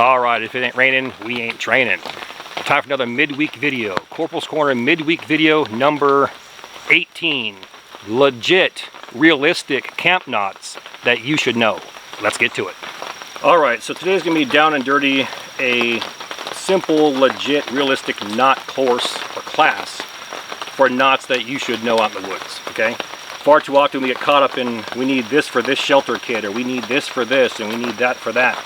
Alright, if it ain't raining, we ain't training. Time for another midweek video. Corporal's Corner midweek video number 18. Legit, realistic camp knots that you should know. Let's get to it. Alright, so today's going to be down and dirty, a simple, legit, realistic knot course or class for knots that you should know out in the woods, okay? Far too often we get caught up in, we need this for this shelter kit, or we need this for this, and we need that for that.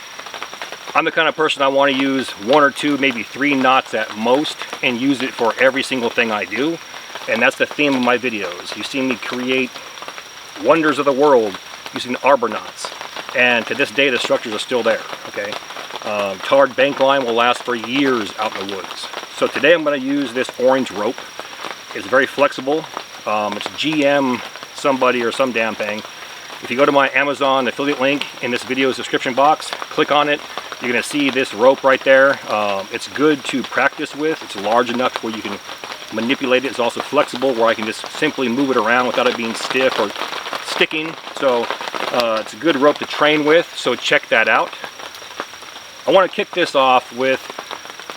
I'm the kind of person I want to use 1 or 2, maybe 3 knots at most, and use it for every single thing I do. And that's the theme of my videos. You've seen me create wonders of the world using arbor knots. And to this day, the structures are still there, okay? Tarred bank line will last for years out in the woods. So today I'm going to use this orange rope. It's very flexible. It's GM somebody or some damn thing. If you go to my Amazon affiliate link in this video's description box, click on it. You're going to see this rope right there. It's good to practice with. It's large enough where you can manipulate it. It's also flexible where I can just simply move it around without it being stiff or sticking. So it's a good rope to train with, so check that out. I want to kick this off with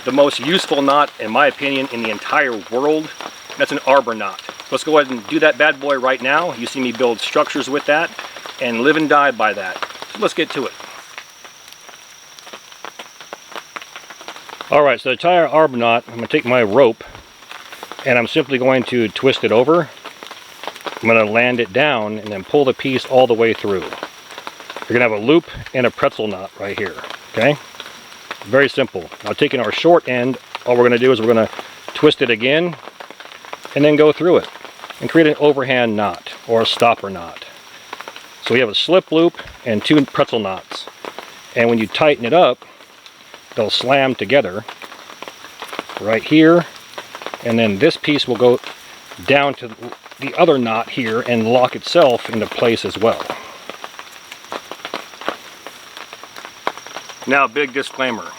the most useful knot, in my opinion, in the entire world. That's an arbor knot. Let's go ahead and do that bad boy right now. You see me build structures with that and live and die by that. So let's get to it. Alright, so to tie our arbor knot, I'm going to take my rope and I'm simply going to twist it over. I'm going to land it down and then pull the piece all the way through. You're going to have a loop and a pretzel knot right here, okay? Very simple. Now taking our short end, all we're going to do is we're going to twist it again and then go through it and create an overhand knot or a stopper knot. So we have a slip loop and 2 pretzel knots. And when you tighten it up, they'll slam together right here, and then this piece will go down to the other knot here and lock itself into place as well. Now, big disclaimer.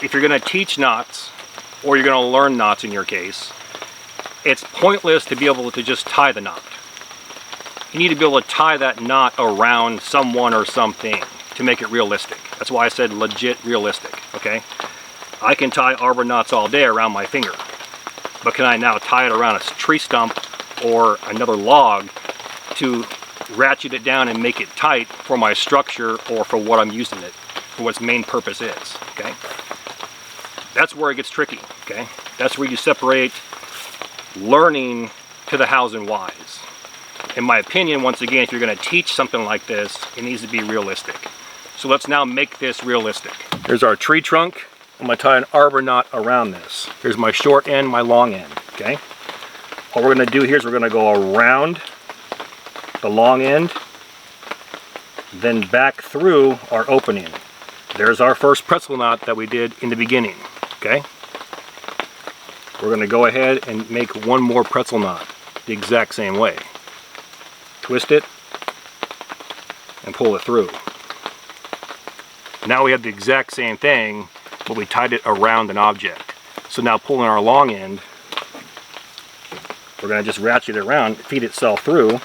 If you're going to teach knots, or you're going to learn knots in your case, it's pointless to be able to just tie the knot. You need to be able to tie that knot around someone or something to make it realistic. That's why I said legit realistic, okay? I can tie arbor knots all day around my finger, but can I now tie it around a tree stump or another log to ratchet it down and make it tight for my structure or for what I'm using it, for what its main purpose is, okay? That's where it gets tricky, okay? That's where you separate learning to the hows and whys. In my opinion, once again, if you're going to teach something like this, it needs to be realistic. So let's now make this realistic. Here's our tree trunk. I'm going to tie an arbor knot around this. Here's my short end, my long end, okay? What we're going to do here is we're going to go around the long end, then back through our opening. There's our first pretzel knot that we did in the beginning, okay? We're going to go ahead and make one more pretzel knot the exact same way. Twist it and pull it through. Now we have the exact same thing, but we tied it around an object. So now pulling our long end, we're going to just ratchet it around, feed itself through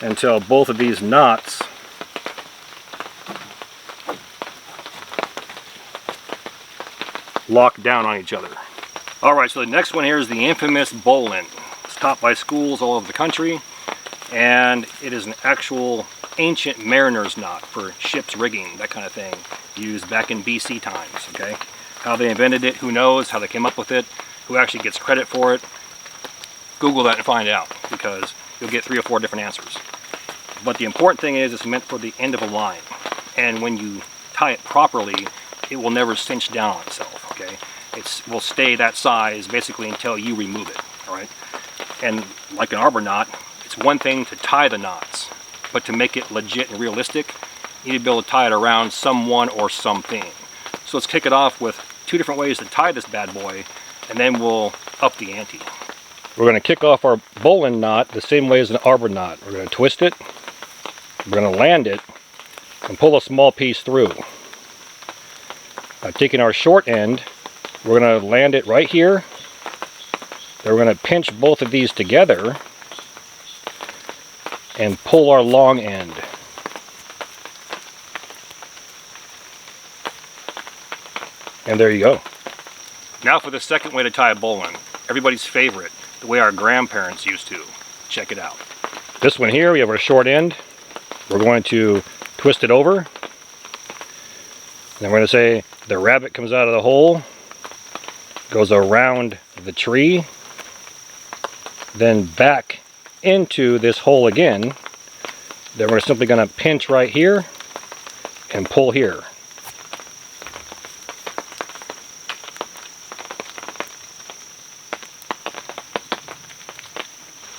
until both of these knots lock down on each other. Alright, so the next one here is the infamous bowline. It's taught by schools all over the country, and it is an actual ancient mariner's knot for ship's rigging, that kind of thing, used back in BC times, okay? How they invented it, who knows, how they came up with it, who actually gets credit for it. Google that and find out, because you'll get 3 or 4 different answers. But the important thing is it's meant for the end of a line, and when you tie it properly, it will never cinch down on itself, okay? It will stay that size basically until you remove it, all right? And like an arbor knot, it's one thing to tie the knots, but to make it legit and realistic, you need to be able to tie it around someone or something. So let's kick it off with 2 different ways to tie this bad boy, and then we'll up the ante. We're going to kick off our bowline knot the same way as an arbor knot. We're going to twist it, we're going to land it, and pull a small piece through. Now, taking our short end, we're going to land it right here. Then we're going to pinch both of these together and pull our long end. And there you go. Now for the second way to tie a bowline. Everybody's favorite, the way our grandparents used to. Check it out. This one here, we have our short end. We're going to twist it over. And I'm going to say the rabbit comes out of the hole, goes around the tree, then back into this hole again. Then we're simply going to pinch right here and pull here.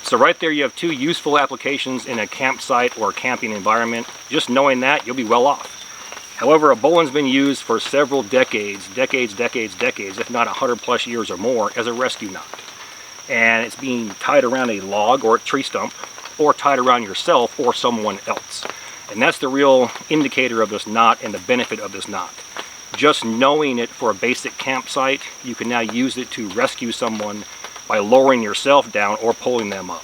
So right there you have two useful applications in a campsite or camping environment. Just knowing that, you'll be well off. However, a bowline's been used for several decades, if not 100+ years or more, as a rescue knot. And it's being tied around a log or a tree stump, or tied around yourself or someone else. And that's the real indicator of this knot and the benefit of this knot. Just knowing it for a basic campsite, you can now use it to rescue someone by lowering yourself down or pulling them up.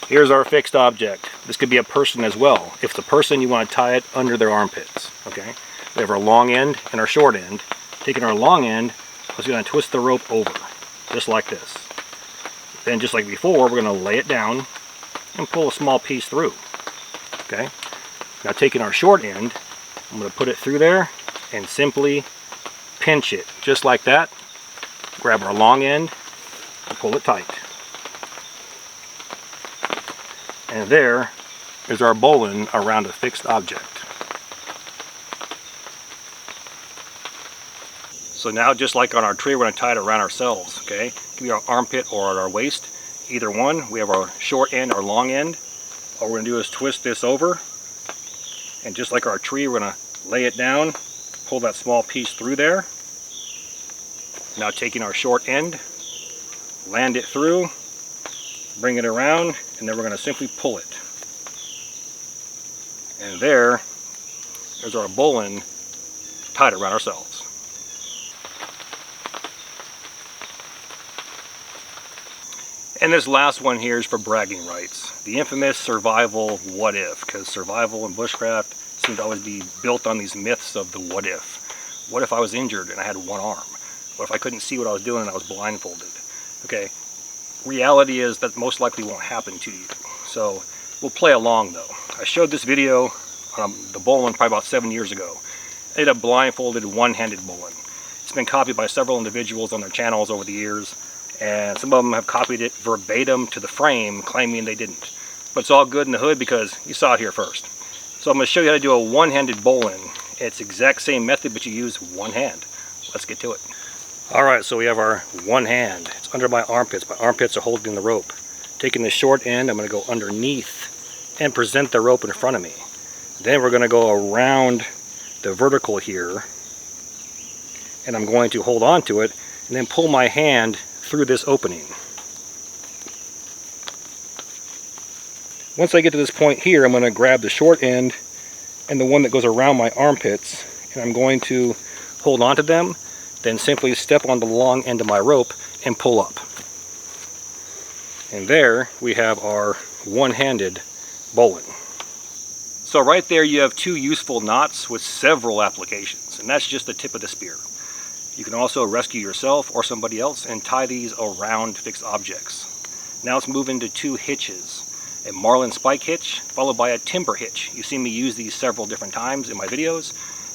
Here's our fixed object. This could be a person as well. If it's a person, you want to tie it under their armpits. Okay. We have our long end and our short end. Taking our long end, we're going to twist the rope over, just like this. Then, just like before, we're going to lay it down and pull a small piece through. Okay. Now, taking our short end, I'm going to put it through there and simply pinch it, just like that. Grab our long end and pull it tight. And there is our bowline around a fixed object. So now, just like on our tree, we're going to tie it around ourselves. Okay, it can be our armpit or at our waist, either one. We have our short end, our long end. All we're going to do is twist this over, and just like our tree, we're going to lay it down, pull that small piece through there. Now taking our short end, land it through, bring it around, and then we're going to simply pull it. And there's our bowline tied around ourselves. And this last one here is for bragging rights. The infamous survival what if, because survival and bushcraft seem to always be built on these myths of the what if. What if I was injured and I had one arm? What if I couldn't see what I was doing and I was blindfolded? Okay, reality is that most likely won't happen to you. So we'll play along though. I showed this video on the bowline probably about 7 years ago. I did a blindfolded one-handed bowline. It's been copied by several individuals on their channels over the years, and some of them have copied it verbatim to the frame, claiming they didn't. But it's all good in the hood because you saw it here first. So I'm going to show you how to do a one-handed bowline. It's the exact same method, but you use one hand. Let's get to it. Alright, so we have our one hand. It's under my armpits. My armpits are holding the rope. Taking the short end, I'm going to go underneath and present the rope in front of me. Then we're going to go around the vertical here, and I'm going to hold on to it and then pull my hand through this opening. Once I get to this point here, I'm going to grab the short end and the one that goes around my armpits, and I'm going to hold on to them, then simply step on the long end of my rope and pull up. And there we have our one-handed bowline. So right there you have two useful knots with several applications, and that's just the tip of the spear. You can also rescue yourself or somebody else and tie these around fixed objects. Now let's move into two hitches. A marlin spike hitch followed by a timber hitch. You've seen me use these several different times in my videos,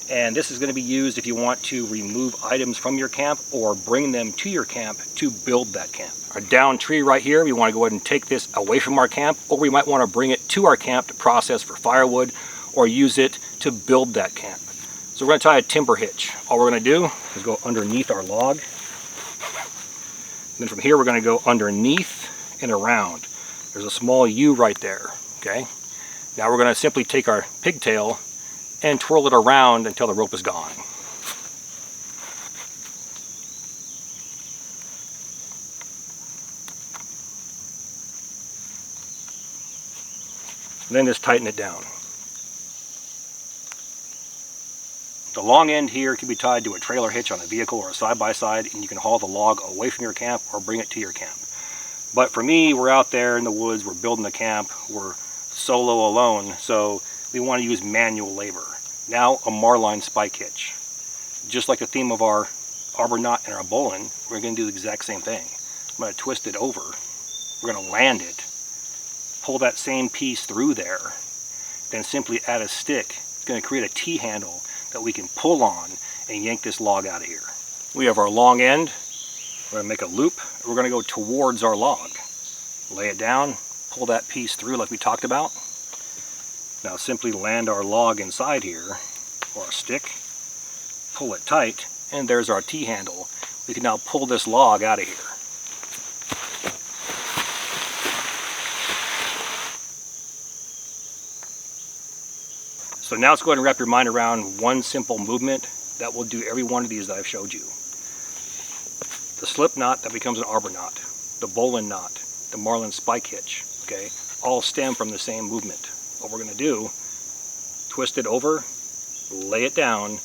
and this is going to be used if you want to remove items from your camp or bring them to your camp to build that camp. Our down tree right here, we want to go ahead and take this away from our camp, or we might want to bring it to our camp to process for firewood or use it to build that camp. So we're going to tie a timber hitch. All we're going to do is go underneath our log. Then from here we're going to go underneath and around. There's a small U right there, okay? Now we're going to simply take our pigtail and twirl it around until the rope is gone. And then just tighten it down. The long end here can be tied to a trailer hitch on a vehicle or a side-by-side, and you can haul the log away from your camp or bring it to your camp. But for me, we're out there in the woods, we're building a camp, we're solo alone, so we want to use manual labor. Now a marline spike hitch. Just like the theme of our arbor knot and our bowline, we're going to do the exact same thing. I'm going to twist it over. We're going to land it, pull that same piece through there, then simply add a stick. It's going to create a T-handle that we can pull on and yank this log out of here. We have our long end. We're going to make a loop. We're going to go towards our log. Lay it down, pull that piece through like we talked about. Now simply land our log inside here, or a stick, pull it tight, and there's our T-handle. We can now pull this log out of here. So now let's go ahead and wrap your mind around one simple movement that will do every one of these that I've showed you. The slip knot that becomes an arbor knot, the bowline knot, the marlin spike hitch, okay, all stem from the same movement. What we're going to do, twist it over, lay it down,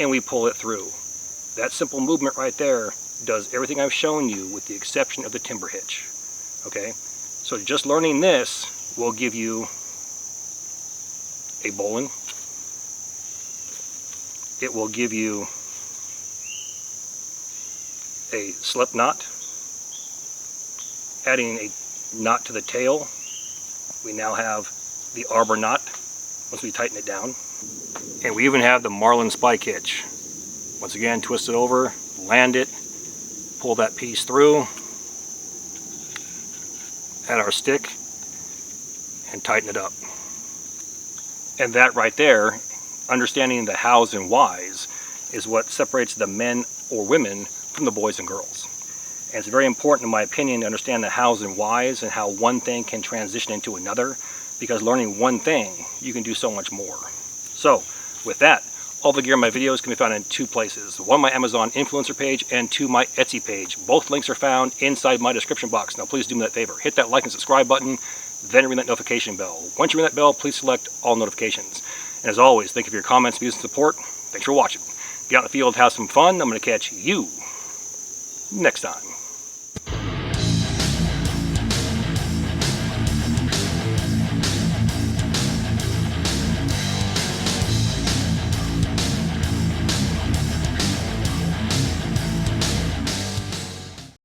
and we pull it through. That simple movement right there does everything I've shown you with the exception of the timber hitch. Okay, so just learning this will give you a bowline. It will give you a slip knot. Adding a knot to the tail, we now have the arbor knot once we tighten it down. And we even have the marlin spike hitch. Once again, twist it over, land it, pull that piece through, add our stick, and tighten it up. And that right there, understanding the hows and whys, is what separates the men or women from the boys and girls. And it's very important, in my opinion, to understand the hows and whys and how one thing can transition into another, because learning one thing, you can do so much more. So, with that, all the gear in my videos can be found in two places. One, my Amazon influencer page, and two, my Etsy page. Both links are found inside my description box. Now please do me that favor. Hit that like and subscribe button, then ring that notification bell. Once you ring that bell, please select all notifications. And as always, thank you for your comments, views, and support. Thanks for watching. Get out in the field, have some fun. I'm going to catch you next time.